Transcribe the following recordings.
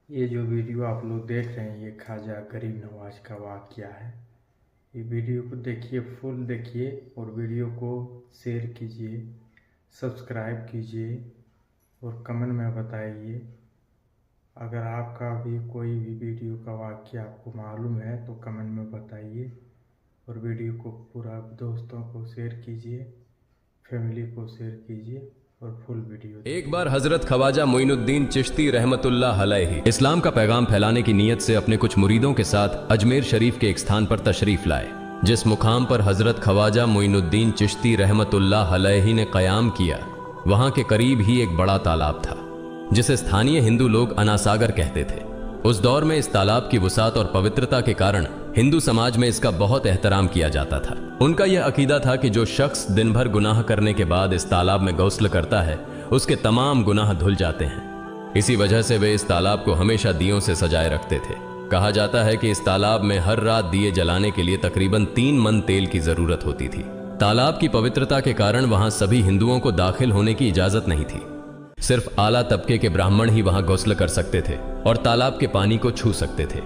ये जो वीडियो आप लोग देख रहे हैं ये ख्वाजा गरीब नवाज का वाक़या है। ये वीडियो को देखिए, फुल देखिए और वीडियो को शेयर कीजिए, सब्सक्राइब कीजिए और कमेंट में बताइए। अगर आपका भी कोई भी वीडियो का वाक़या आपको मालूम है तो कमेंट में बताइए और वीडियो को पूरा दोस्तों को शेयर कीजिए, फैमिली को शेयर कीजिए और फुल वीडियो देखिए। एक बार हजरत ख्वाजा मोइनुद्दीन चिश्ती रहमतुल्लाह अलैहि इस्लाम का पैगाम फैलाने की नीयत से अपने कुछ मुरीदों के साथ अजमेर शरीफ के एक स्थान पर तशरीफ लाए। जिस मुकाम पर हजरत ख्वाजा मोइनुद्दीन चिश्ती रहमतुल्लाह अलैहि ने कयाम किया, वहां के करीब ही एक बड़ा तालाब था जिसे स्थानीय हिंदू लोग अनासागर कहते थे। उस दौर में इस तालाब की वुसात और पवित्रता के कारण हिंदू समाज में इसका बहुत एहतराम किया जाता था। उनका यह अकीदा था कि जो शख्स दिन भर गुनाह करने के बाद इस तालाब में गौस्ल करता है उसके तमाम गुनाह धुल जाते हैं। इसी वजह से वे इस तालाब को हमेशा दियों से सजाए रखते थे। कहा जाता है कि इस तालाब में हर रात दिए जलाने के लिए तकरीबन 3 मन तेल की जरूरत होती थी। तालाब की पवित्रता के कारण वहां सभी हिंदुओं को दाखिल होने की इजाजत नहीं थी। सिर्फ आला तबके के ब्राह्मण ही वहां गौस्ल कर सकते थे और तालाब के पानी को छू सकते थे।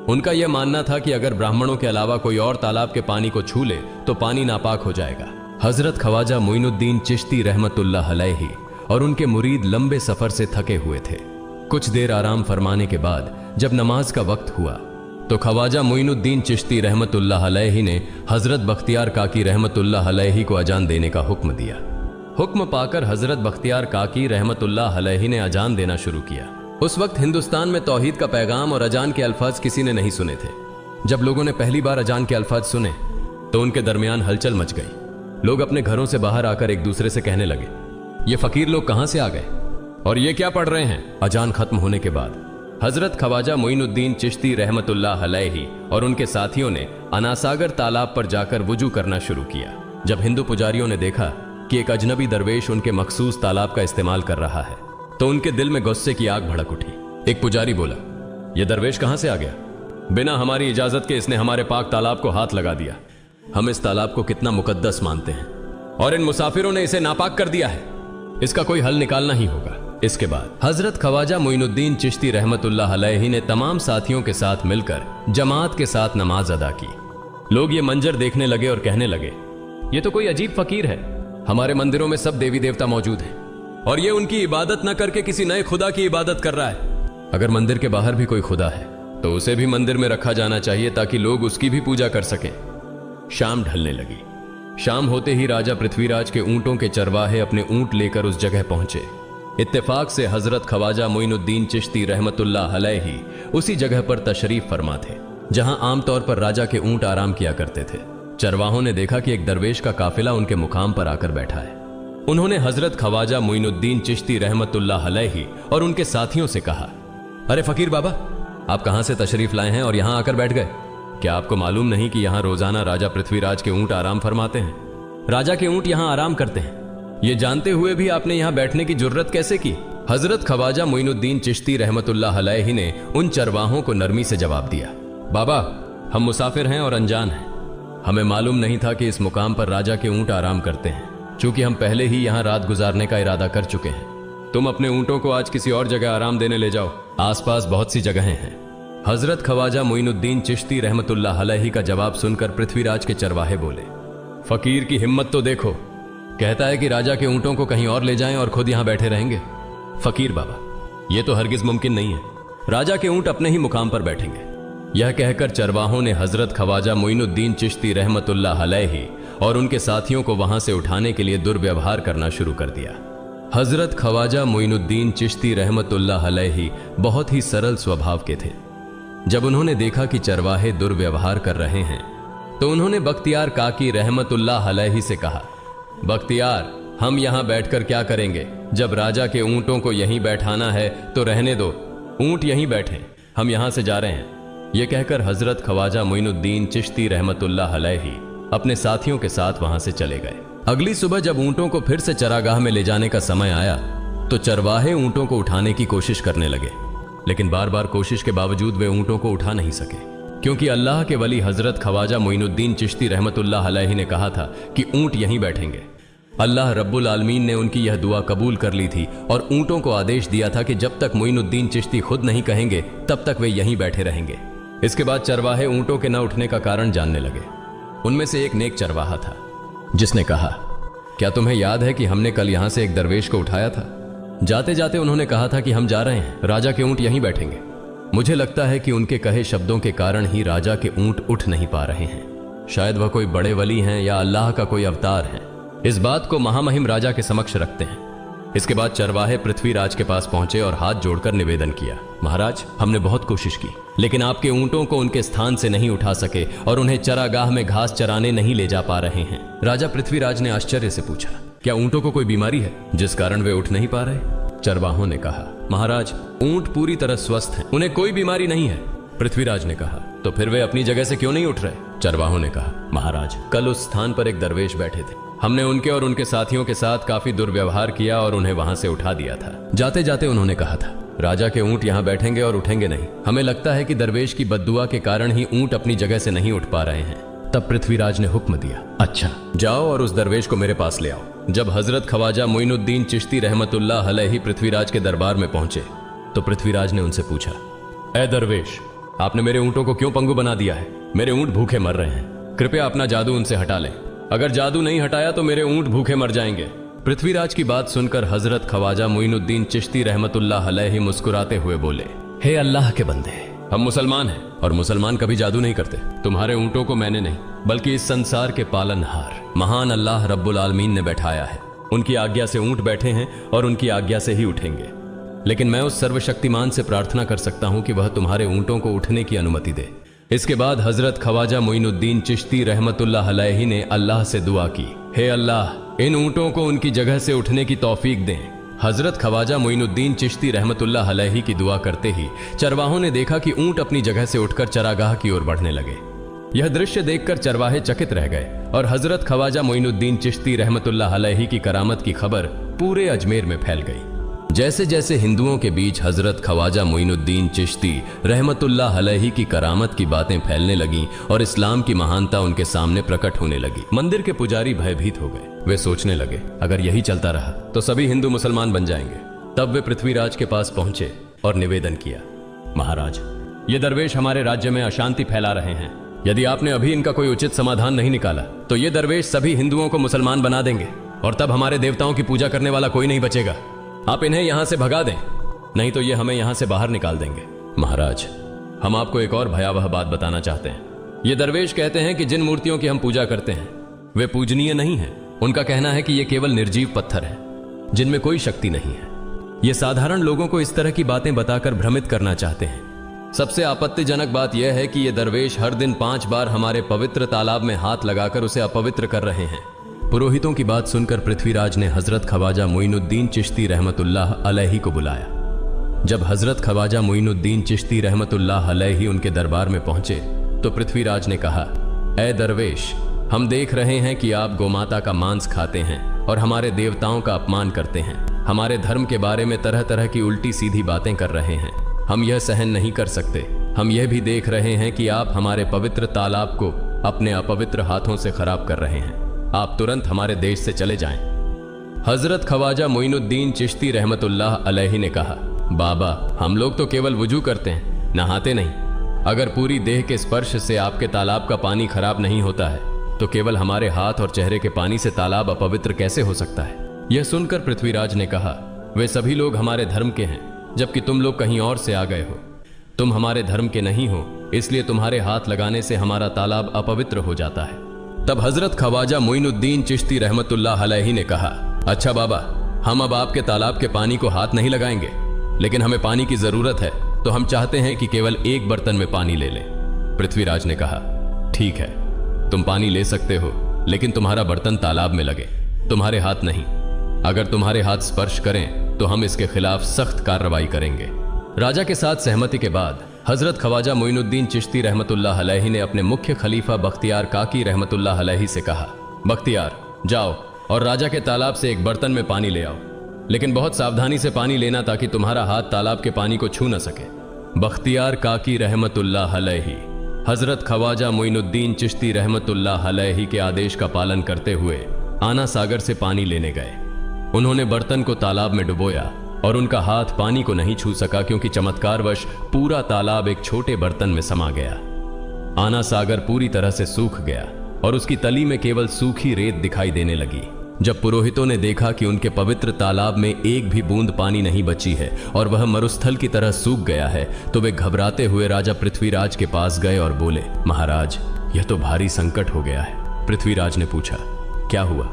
उनका यह मानना था कि अगर ब्राह्मणों के अलावा कोई और तालाब के पानी को छू ले तो पानी नापाक हो जाएगा। हजरत ख्वाजा मोइनुद्दीन चिश्ती रहमतुल्लाह अलैहि और उनके मुरीद लंबे सफर से थके हुए थे। कुछ देर आराम फरमाने के बाद जब नमाज का वक्त हुआ तो ख्वाजा मोइनुद्दीन चिश्ती रहमतुल्लाह अलैहि ने हजरत बख्तियार काकी रहमतुल्लाह अलैहि को अजान देने का हुक्म दिया। हुक्म पाकर हजरत बख्तियार काकी रहमतुल्लाह अलैहि ने अजान देना शुरू किया। उस वक्त हिंदुस्तान में तौहीद का पैगाम और अजान के अल्फाज किसी ने नहीं सुने थे। जब लोगों ने पहली बार अजान के अल्फाज सुने तो उनके दरमियान हलचल मच गई। लोग अपने घरों से बाहर आकर एक दूसरे से कहने लगे, ये फकीर लोग कहां से आ गए और ये क्या पढ़ रहे हैं। अजान खत्म होने के बाद हजरत ख्वाजा मोइनुद्दीन चिश्ती रहमतुल्लाह अलैहि और उनके साथियों ने अनासागर तालाब पर जाकर वुजू करना शुरू किया। जब हिंदू पुजारियों ने देखा कि एक अजनबी दरवेश उनके मखसूस तालाब का इस्तेमाल कर रहा है तो उनके दिल में गुस्से की आग भड़क उठी। एक पुजारी बोला, यह दरवेश कहां से आ गया। बिना हमारी इजाजत के इसने हमारे पाक तालाब को हाथ लगा दिया। हम इस तालाब को कितना मुकद्दस मानते हैं और इन मुसाफिरों ने इसे नापाक कर दिया है। इसका कोई हल निकालना ही होगा। इसके बाद हजरत ख्वाजा मोइनुद्दीन चिश्ती रहमतुल्लाह अलैहि ने तमाम साथियों के साथ मिलकर जमात के साथ नमाज अदा की। लोग ये मंजर देखने लगे और कहने लगे, ये तो कोई अजीब फकीर है। हमारे मंदिरों में सब देवी देवता मौजूद हैं और ये उनकी इबादत न करके किसी नए खुदा की इबादत कर रहा है। अगर मंदिर के बाहर भी कोई खुदा है तो उसे भी मंदिर में रखा जाना चाहिए ताकि लोग उसकी भी पूजा कर सकें। शाम ढलने लगी। शाम होते ही राजा पृथ्वीराज के ऊंटों के चरवाहे अपने ऊंट लेकर उस जगह पहुंचे। इत्तेफाक से हजरत ख्वाजा मोइनुद्दीन चिश्ती रहमतुल्लाह अलैहि उसी जगह पर तशरीफ फरमा थे जहां आमतौर पर राजा के ऊंट आराम किया करते थे। चरवाहों ने देखा कि एक दरवेश का काफिला उनके मुकाम पर आकर बैठा है। उन्होंने हजरत ख्वाजा मोइनुद्दीन चिश्ती रहमतुल्लाह अलैहि और उनके साथियों से कहा, अरे फकीर बाबा, आप कहां से तशरीफ लाए हैं और यहां आकर बैठ गए। क्या आपको मालूम नहीं कि यहां रोजाना राजा पृथ्वीराज के ऊंट आराम फरमाते हैं। राजा के ऊंट यहां आराम करते हैं। ये जानते हुए भी आपने यहां बैठने की जुर्रत कैसे की। हजरत ख्वाजा मोइनुद्दीन चिश्ती रहमतुल्लाह अलैहि ने उन चरवाहों को नरमी से जवाब दिया, बाबा, हम मुसाफिर हैं और अनजान हैं। हमें मालूम नहीं था कि इस मुकाम पर राजा के ऊंट आराम करते हैं। चूंकि हम पहले ही यहां रात गुजारने का इरादा कर चुके हैं, तुम अपने ऊंटों को आज किसी और जगह आराम देने ले जाओ। आसपास बहुत सी जगहें हैं। हजरत ख्वाजा मोइनुद्दीन चिश्ती रहमतुल्लाह अलैहि का जवाब सुनकर पृथ्वीराज के चरवाहे बोले, फकीर की हिम्मत तो देखो, कहता है कि राजा के ऊंटों को कहीं और ले जाएं और खुद यहां बैठे रहेंगे। फकीर बाबा, यह तो हरगिज मुमकिन नहीं है। राजा के ऊंट अपने ही मुकाम पर बैठेंगे। यह कहकर चरवाहों ने हजरत ख्वाजा मोइनुद्दीन चिश्ती रहमतुल्लाह अलैहि और उनके साथियों को वहां से उठाने के लिए दुर्व्यवहार करना शुरू कर दिया। हजरत ख्वाजा मोइनुद्दीन चिश्ती रहमतुल्लाह अलैहि बहुत ही सरल स्वभाव के थे। जब उन्होंने देखा कि चरवाहे दुर्व्यवहार कर रहे हैं तो उन्होंने बख्तियार काकी रहमतुल्लाह अलैहि से कहा, बख्तियार, हम यहां बैठकर क्या करेंगे। जब राजा के ऊंटों को यहीं बैठाना है तो रहने दो, ऊंट यहीं बैठे, हम यहां से जा रहे हैं। यह कहकर हजरत ख्वाजा मोइनुद्दीन चिश्ती रहमतुल्लाह अलैहि अपने साथियों के साथ वहां से चले गए। अगली सुबह जब ऊंटों को फिर से चरागाह में ले जाने का समय आया तो चरवाहे ऊंटों को उठाने की कोशिश करने लगे, लेकिन बार बार कोशिश के बावजूद वे ऊंटों को उठा नहीं सके, क्योंकि अल्लाह के वली हजरत ख्वाजा मोइनुद्दीन चिश्ती रहमतुल्लाह अलैहि ने कहा था कि ऊंट यहीं बैठेंगे। अल्लाह रब्बुल आलमीन ने उनकी यह दुआ कबूल कर ली थी और ऊंटों को आदेश दिया था कि जब तक मोइनुद्दीन चिश्ती खुद नहीं कहेंगे तब तक वे यहीं बैठे रहेंगे। इसके बाद चरवाहे ऊंटों के न उठने का कारण जानने लगे। उनमें से एक नेक चरवाहा था जिसने कहा, क्या तुम्हें याद है कि हमने कल यहां से एक दरवेश को उठाया था? जाते जाते उन्होंने कहा था कि हम जा रहे हैं, राजा के ऊंट यहीं बैठेंगे। मुझे लगता है कि उनके कहे शब्दों के कारण ही राजा के ऊंट उठ नहीं पा रहे हैं। शायद वह कोई बड़े वली हैं या अल्लाह का कोई अवतार है। इस बात को महामहिम राजा के समक्ष रखते हैं। इसके बाद चरवाहे पृथ्वीराज के पास पहुंचे और हाथ जोड़कर निवेदन किया, महाराज, हमने बहुत कोशिश की लेकिन आपके ऊंटों को उनके स्थान से नहीं उठा सके और उन्हें चरागाह में घास चराने नहीं ले जा पा रहे हैं। राजा पृथ्वीराज ने आश्चर्य से पूछा, क्या ऊंटों को कोई बीमारी है जिस कारण वे उठ नहीं पा रहे? चरवाहों ने कहा, महाराज, ऊंट पूरी तरह स्वस्थ हैं, उन्हें कोई बीमारी नहीं है। पृथ्वीराज ने कहा, तो फिर वे अपनी जगह से क्यों नहीं उठ रहे? चरवाहों ने कहा, महाराज, कल उस स्थान पर एक दरवेश बैठे थे, हमने उनके और उनके साथियों के साथ काफी दुर्व्यवहार किया और उन्हें वहां से उठा दिया था। जाते जाते उन्होंने कहा था, राजा के ऊंट यहां बैठेंगे और उठेंगे नहीं। हमें लगता है कि दरवेश की बद्दुआ के कारण ही ऊंट अपनी जगह से नहीं उठ पा रहे हैं। तब पृथ्वीराज ने हुक्म दिया, अच्छा, जाओ और उस दरवेश को मेरे पास ले आओ। जब हजरत ख्वाजा मोइनुद्दीन चिश्ती रहमतुल्लाह अलैहि पृथ्वीराज के दरबार में पहुंचे तो पृथ्वीराज ने उनसे पूछा, ए दरवेश, आपने मेरे ऊंटों को क्यों पंगु बना दिया है? मेरे ऊंट भूखे मर रहे हैं, कृपया अपना जादू उनसे हटा लें। अगर जादू नहीं हटाया तो मेरे ऊंट भूखे मर जाएंगे। पृथ्वीराज की बात सुनकर हजरत ख्वाजा मोइनुद्दीन चिश्ती रहमतुल्लाह अलैहि मुस्कुराते हुए बोले, हे अल्लाह के बंदे, हम मुसलमान हैं और मुसलमान कभी जादू नहीं करते। तुम्हारे ऊंटों को मैंने नहीं बल्कि इस संसार के पालनहार महान अल्लाह रब्बुल आलमीन ने बैठाया है। उनकी आज्ञा से ऊंट बैठे हैं और उनकी आज्ञा से ही उठेंगे। लेकिन मैं उस सर्वशक्तिमान से प्रार्थना कर सकता हूं कि वह तुम्हारे ऊंटों को उठने की अनुमति दे। इसके बाद हजरत ख्वाजा मोइनुद्दीन चिश्ती रहमतुल्लाह अलैहि ने अल्लाह से दुआ की, हे अल्लाह, इन ऊंटों को उनकी जगह से उठने की तौफीक दें। हजरत ख्वाजा मोइनुद्दीन चिश्ती रहमतुल्लाह अलैहि की दुआ करते ही चरवाहों ने देखा कि ऊंट अपनी जगह से उठकर चरागाह की ओर बढ़ने लगे। यह दृश्य देखकर चरवाहे चकित रह गए और हजरत ख्वाजा मोइनुद्दीन चिश्ती रहमतुल्लाह अलैहि की करामत की खबर पूरे अजमेर में फैल गई। जैसे जैसे हिंदुओं के बीच हजरत ख्वाजा मोइनुद्दीन चिश्ती रहमतुल्लाह अलैहि की करामत की बातें फैलने लगीं और इस्लाम की महानता उनके सामने प्रकट होने लगी, मंदिर के पुजारी भयभीत हो गए। वे सोचने लगे, अगर यही चलता रहा तो सभी हिंदू मुसलमान बन जाएंगे। तब वे पृथ्वीराज के पास पहुंचे और निवेदन किया, महाराज, ये दरवेश हमारे राज्य में अशांति फैला रहे हैं। यदि आपने अभी इनका कोई उचित समाधान नहीं निकाला तो ये दरवेश सभी हिंदुओं को मुसलमान बना देंगे और तब हमारे देवताओं की पूजा करने वाला कोई नहीं बचेगा। आप इन्हें यहां से भगा दें, नहीं तो ये हमें यहां से बाहर निकाल देंगे। महाराज, हम आपको एक और भयावह बात बताना चाहते हैं। ये दरवेश कहते हैं कि जिन मूर्तियों की हम पूजा करते हैं वे पूजनीय नहीं है। उनका कहना है कि ये केवल निर्जीव पत्थर है जिनमें कोई शक्ति नहीं है। ये साधारण लोगों को इस तरह की बातें बताकर भ्रमित करना चाहते हैं। सबसे आपत्तिजनक बात यह है कि ये दरवेश हर दिन 5 बार हमारे पवित्र तालाब में हाथ लगाकर उसे अपवित्र कर रहे हैं। पुरोहितों की बात सुनकर पृथ्वीराज ने हजरत ख्वाजा मोइनुद्दीन चिश्ती रहमतुल्लाह अलैहि को बुलाया। जब हजरत ख्वाजा मोइनुद्दीन चिश्ती रहमतुल्लाह अलैहि उनके दरबार में पहुंचे तो पृथ्वीराज ने कहा, ए दरवेश, हम देख रहे हैं कि आप गोमाता का मांस खाते हैं और हमारे देवताओं का अपमान करते हैं। हमारे धर्म के बारे में तरह तरह की उल्टी सीधी बातें कर रहे हैं। हम यह सहन नहीं कर सकते। हम यह भी देख रहे हैं कि आप हमारे पवित्र तालाब को अपने अपवित्र हाथों से खराब कर रहे हैं। आप तुरंत हमारे देश से चले जाएं। हजरत ख्वाजा मोइनुद्दीन चिश्ती रहमतुल्लाह अलैहि ने कहा, बाबा, हम लोग तो केवल वुजू करते हैं, नहाते नहीं। अगर पूरी देह के स्पर्श से आपके तालाब का पानी खराब नहीं होता है तो केवल हमारे हाथ और चेहरे के पानी से तालाब अपवित्र कैसे हो सकता है? यह सुनकर पृथ्वीराज ने कहा, वे सभी लोग हमारे धर्म के हैं जबकि तुम लोग कहीं और से आ गए हो। तुम हमारे धर्म के नहीं हो, इसलिए तुम्हारे हाथ लगाने से हमारा तालाब अपवित्र हो जाता है। तब हजरत ख्वाजा मोइनुद्दीन चिश्ती रहमतुल्लाह अलैहि ने कहा, अच्छा बाबा, हम अब आपके तालाब के पानी को हाथ नहीं लगाएंगे, लेकिन हमें पानी की जरूरत है तो हम चाहते हैं कि केवल एक बर्तन में पानी ले लें। पृथ्वीराज ने कहा, ठीक है, तुम पानी ले सकते हो, लेकिन तुम्हारा बर्तन तालाब में लगे, तुम्हारे हाथ नहीं। अगर तुम्हारे हाथ स्पर्श करें तो हम इसके खिलाफ सख्त कार्रवाई करेंगे। राजा के साथ सहमति के बाद हजरत ख्वाजा मोइनुद्दीन चिश्ती रहमतुल्लाह अलैहि ने अपने मुख्य खलीफा बख्तियार काकी रहमतुल्लाह अलैहि से कहा, बख्तियार, जाओ और राजा के तालाब से एक बर्तन में पानी ले आओ, लेकिन बहुत सावधानी से पानी लेना ताकि तुम्हारा हाथ तालाब के पानी को छू न सके। बख्तियार काकी रहमतुल्लाह अलैहि हजरत ख्वाजा मोइनुद्दीन चिश्ती रहमतुल्लाह अलैहि के आदेश का पालन करते हुए आना सागर से पानी लेने गए। उन्होंने बर्तन को तालाब में डुबोया और उनका हाथ पानी को नहीं छू सका क्योंकि चमत्कारवश पूरा तालाब एक छोटे बर्तन में समा गया। आना सागर पूरी तरह से सूख गया और उसकी तली में केवल सूखी रेत दिखाई देने लगी। जब पुरोहितों ने देखा कि उनके पवित्र तालाब में एक भी बूंद पानी नहीं बची है और वह मरुस्थल की तरह सूख गया है, तो वे घबराते हुए राजा पृथ्वीराज के पास गए और बोले, महाराज, यह तो भारी संकट हो गया है। पृथ्वीराज ने पूछा, क्या हुआ?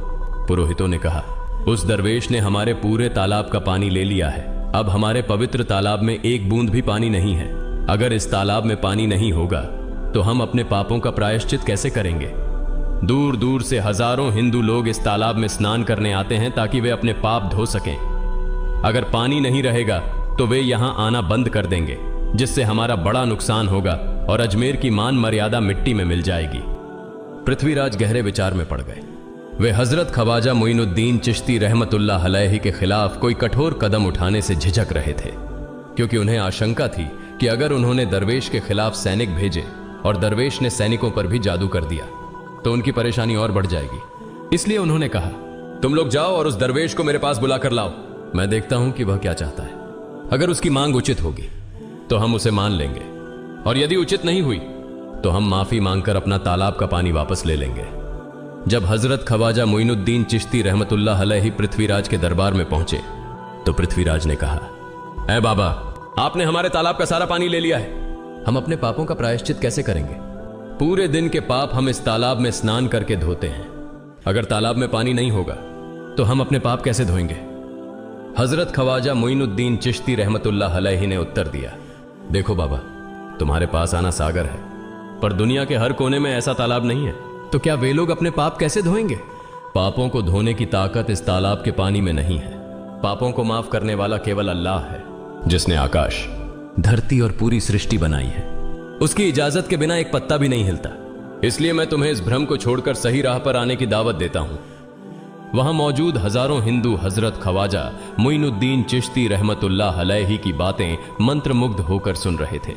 पुरोहितों ने कहा, उस दरवेश ने हमारे पूरे तालाब का पानी ले लिया है। अब हमारे पवित्र तालाब में एक बूंद भी पानी नहीं है। अगर इस तालाब में पानी नहीं होगा तो हम अपने पापों का प्रायश्चित कैसे करेंगे? दूर दूर से हजारों हिंदू लोग इस तालाब में स्नान करने आते हैं ताकि वे अपने पाप धो सकें। अगर पानी नहीं रहेगा तो वे यहां आना बंद कर देंगे, जिससे हमारा बड़ा नुकसान होगा और अजमेर की मान मर्यादा मिट्टी में मिल जाएगी। पृथ्वीराज गहरे विचार में पड़ गए। वे हजरत ख्वाजा मोइनुद्दीन चिश्ती रहमतुल्लाह अलैहि के खिलाफ कोई कठोर कदम उठाने से झिझक रहे थे, क्योंकि उन्हें आशंका थी कि अगर उन्होंने दरवेश के खिलाफ सैनिक भेजे और दरवेश ने सैनिकों पर भी जादू कर दिया तो उनकी परेशानी और बढ़ जाएगी। इसलिए उन्होंने कहा, तुम लोग जाओ और उस दरवेश को मेरे पास बुला कर लाओ। मैं देखता हूं कि वह क्या चाहता है। अगर उसकी मांग उचित होगी तो हम उसे मान लेंगे, और यदि उचित नहीं हुई तो हम माफी मांगकर अपना तालाब का पानी वापस ले लेंगे। जब हजरत ख्वाजा मोइनुद्दीन चिश्ती रहमतुल्लाह अलैहि पृथ्वीराज के दरबार में पहुंचे तो पृथ्वीराज ने कहा, ऐ बाबा, आपने हमारे तालाब का सारा पानी ले लिया है। हम अपने पापों का प्रायश्चित कैसे करेंगे? पूरे दिन के पाप हम इस तालाब में स्नान करके धोते हैं। अगर तालाब में पानी नहीं होगा तो हम अपने पाप कैसे धोएंगे? हजरत ख्वाजा मोइनुद्दीन चिश्ती रहमतुल्लाह अलैहि ने उत्तर दिया, देखो बाबा, तुम्हारे पास आना सागर है, पर दुनिया के हर कोने में ऐसा तालाब नहीं है, तो क्या वे लोग अपने पाप कैसे धोएंगे? पापों को धोने की ताकत इस तालाब के पानी में नहीं है। पापों को माफ करने वाला केवल अल्लाह है, जिसने आकाश, धरती और पूरी सृष्टि बनाई है। उसकी इजाजत के बिना एक पत्ता भी नहीं हिलता। इसलिए मैं तुम्हें इस भ्रम को छोड़कर सही राह पर आने की दावत देता हूं। वहां मौजूद हजारों हिंदू हजरत ख्वाजा मोइनुद्दीन चिश्ती रहमतुल्लाह अलैहि की बातें मंत्रमुग्ध होकर सुन रहे थे।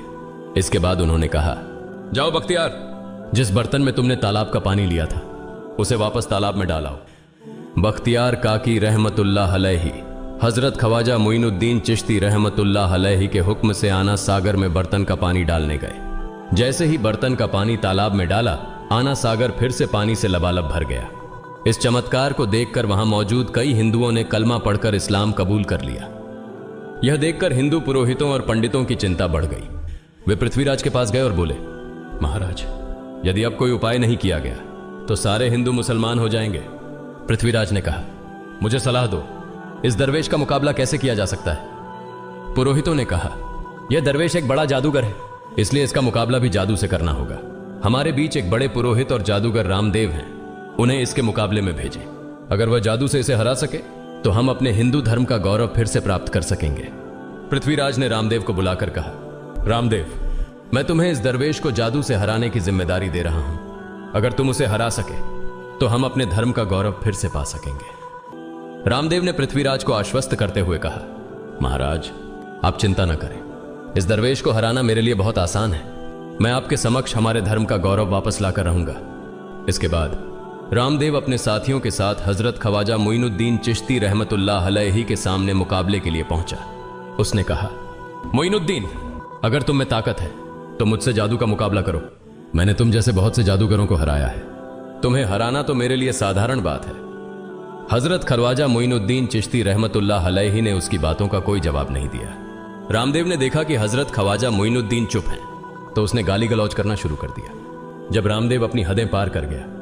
इसके बाद उन्होंने कहा, जाओ बख्तियार, जिस बर्तन में तुमने तालाब का पानी लिया था उसे वापस तालाब में डालाओ। बख्तियार काकी रहमतुल्लाह अलैहि हजरत ख्वाजा मोइनुद्दीन चिश्ती रहमतुल्लाह अलैहि के हुक्म से आना सागर में बर्तन का पानी डालने गए। जैसे ही बर्तन का पानी तालाब में डाला, आना सागर फिर से पानी से लबालब भर गया। इस चमत्कार को देखकर वहां मौजूद कई हिंदुओं ने कलमा पढ़कर इस्लाम कबूल कर लिया। यह देखकर हिंदू पुरोहितों और पंडितों की चिंता बढ़ गई। वे पृथ्वीराज के पास गए और बोले, महाराज, यदि अब कोई उपाय नहीं किया गया तो सारे हिंदू मुसलमान हो जाएंगे। पृथ्वीराज ने कहा, मुझे सलाह दो, इस दरवेश का मुकाबला कैसे किया जा सकता है? पुरोहितों ने कहा, यह दरवेश एक बड़ा जादूगर है, इसलिए इसका मुकाबला भी जादू से करना होगा। हमारे बीच एक बड़े पुरोहित और जादूगर रामदेव हैं, उन्हें इसके मुकाबले में भेजें। अगर वह जादू से इसे हरा सके तो हम अपने हिंदू धर्म का गौरव फिर से प्राप्त कर सकेंगे। पृथ्वीराज ने रामदेव को बुलाकर कहा, रामदेव, मैं तुम्हें इस दरवेश को जादू से हराने की जिम्मेदारी दे रहा हूं। अगर तुम उसे हरा सके तो हम अपने धर्म का गौरव फिर से पा सकेंगे। रामदेव ने पृथ्वीराज को आश्वस्त करते हुए कहा, महाराज, आप चिंता न करें, इस दरवेश को हराना मेरे लिए बहुत आसान है। मैं आपके समक्ष हमारे धर्म का गौरव वापस लाकर रहूंगा। इसके बाद रामदेव अपने साथियों के साथ हजरत ख्वाजा मोइनुद्दीन चिश्ती रहमतुल्लाह अलैहि के सामने मुकाबले के लिए पहुंचा। उसने कहा, मोइनुद्दीन, अगर तुम में ताकत है तो मुझसे जादू का मुकाबला करो। मैंने तुम जैसे बहुत से जादूगरों को हराया है, तुम्हें हराना तो मेरे लिए साधारण बात है। हजरत ख्वाजा मोइनुद्दीन चिश्ती रहमतुल्लाह अलैहि ने उसकी बातों का कोई जवाब नहीं दिया। रामदेव ने देखा कि हजरत ख्वाजा मोइनुद्दीन चुप हैं, तो उसने गाली गलौज करना शुरू कर दिया। जब रामदेव अपनी हदें पार कर गया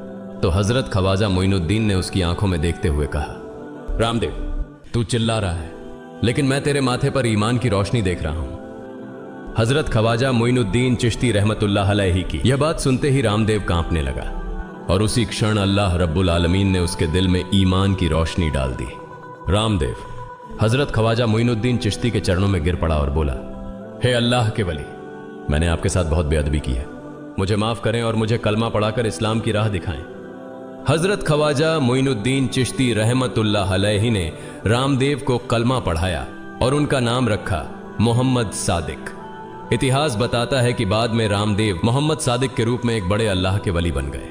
तो हजरत ख्वाजा मोइनुद्दीन ने उसकी आंखों में देखते हुए कहा, रामदेव, तू चिल्ला रहा है, लेकिन मैं तेरे माथे पर ईमान की रोशनी देख रहा हूं। हजरत ख्वाजा मोइनुद्दीन चिश्ती रहमतुल्लाह अलैहि की यह बात सुनते ही रामदेव कांपने लगा, और उसी क्षण अल्लाह रब्बुल आलमीन ने उसके दिल में ईमान की रोशनी डाल दी। रामदेव हजरत ख्वाजा मोइनुद्दीन चिश्ती के चरणों में गिर पड़ा और बोला, हे अल्लाह के वली, मैंने आपके साथ बहुत बेअदबी की है, मुझे माफ करें और मुझे कलमा पढ़ाकर इस्लाम की राह दिखाएं। हजरत ख्वाजा मोइनुद्दीन चिश्ती रहमतुल्लाह अलैहि ने रामदेव को कलमा पढ़ाया और उनका नाम रखा मोहम्मद सादिक। इतिहास बताता है कि बाद में रामदेव मोहम्मद सादिक के रूप में एक बड़े अल्लाह के वली बन गए।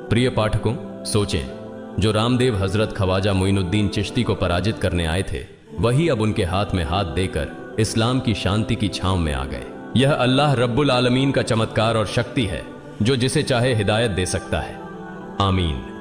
प्रिय पाठकों, सोचें, जो रामदेव हजरत ख्वाजा मोइनुद्दीन चिश्ती को पराजित करने आए थे, वही अब उनके हाथ में हाथ देकर इस्लाम की शांति की छांव में आ गए। यह अल्लाह रब्बुल आलमीन का चमत्कार और शक्ति है, जो जिसे चाहे हिदायत दे सकता है। आमीन।